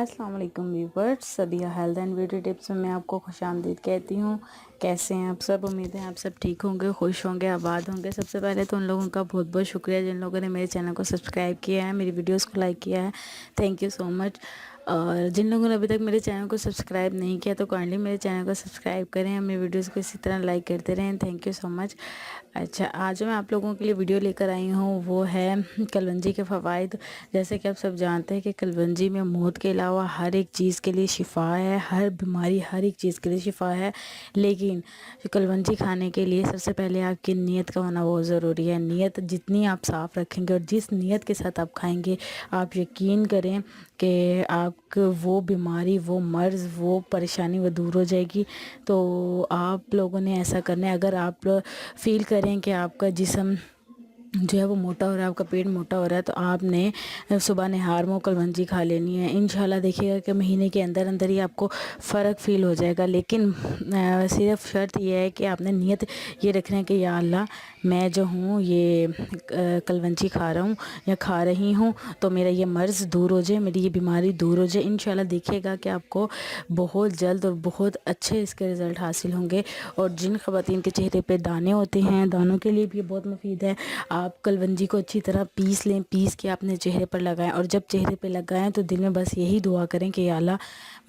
अस्सलाम वालेकुम viewers, Sadiya health and beauty tips में मैं आपको खुशामदीद कहती हूँ। कैसे हैं आप सब? उम्मीद है आप सब ठीक होंगे, खुश होंगे, आबाद होंगे। सबसे पहले तो उन लोगों का बहुत बहुत शुक्रिया जिन लोगों ने मेरे चैनल को सब्सक्राइब किया है, मेरी वीडियोस को लाइक किया है। Thank you so much. और जिन लोगों ने अभी तक मेरे चैनल को सब्सक्राइब नहीं किया तो काइंडली मेरे चैनल को सब्सक्राइब करें, मेरी वीडियोस को इसी तरह लाइक करते रहें। Thank you so much. अच्छा, आज मैं आप लोगों के लिए वीडियो लेकर आई हूँ, वो है कलवंजी के फ़वाइद। जैसे कि आप सब जानते हैं कि कलवंजी में मौत के अलावा हर एक चीज़ के लिए शिफा है, हर बीमारी हर एक चीज़ के लिए शिफा है। लेकिन कलवंजी खाने के लिए सबसे पहले आपकी नीयत का होना बहुत ज़रूरी है। नीयत जितनी आप साफ़ रखेंगे और जिस नीयत के साथ आप खाएंगे, आप यकीन करें कि आपको वो बीमारी, वो मर्ज़, वो परेशानी वो दूर हो जाएगी। तो आप लोगों ने ऐसा करना है। अगर आप फील करें कि आपका जिस्म जो है वो मोटा हो रहा है, आपका पेट मोटा हो रहा है, तो आपने सुबह निहार में कलवंजी खा लेनी है। इंशाल्लाह देखिएगा कि महीने के अंदर अंदर ही आपको फ़र्क फ़ील हो जाएगा। लेकिन सिर्फ शर्त यह है कि आपने नियत ये रखना है कि या अल्लाह, मैं जो हूँ ये कलवंजी खा रहा हूँ या खा रही हूँ तो मेरा ये मर्ज़ दूर हो जाए, मेरी ये बीमारी दूर हो जाए। इंशाल्लाह देखिएगा कि आपको बहुत जल्द और बहुत अच्छे इसके रिज़ल्ट हासिल होंगे। और जिन ख़वातीन के चेहरे पे दाने होते हैं, दानों के लिए भी बहुत मुफीद है। आप कलवंजी को अच्छी तरह पीस लें, पीस के अपने चेहरे पर लगाएं। और जब चेहरे पे लगाएं तो दिल में बस यही दुआ करें कि या अल्लाह,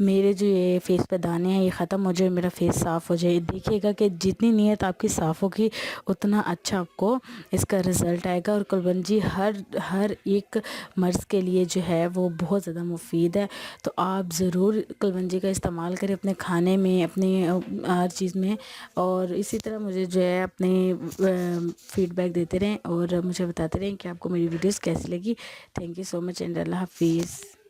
मेरे जो ये फेस पे दाने हैं ये ख़त्म हो जाए, मेरा फेस साफ़ हो जाए। देखिएगा कि जितनी नीयत आपकी साफ़ होगी उतना अच्छा आपको इसका रिज़ल्ट आएगा। और कलवंजी हर एक मर्ज़ के लिए जो है वो बहुत ज़्यादा मुफीद है। तो आप ज़रूर कलवंजी का इस्तेमाल करें अपने खाने में, अपनी हर चीज़ में। और इसी तरह मुझे जो है अपने फीडबैक देते रहें और मुझे बताते रहें कि आपको मेरी वीडियोस कैसी लगी। Thank you so much and अल्लाह हाफिज़।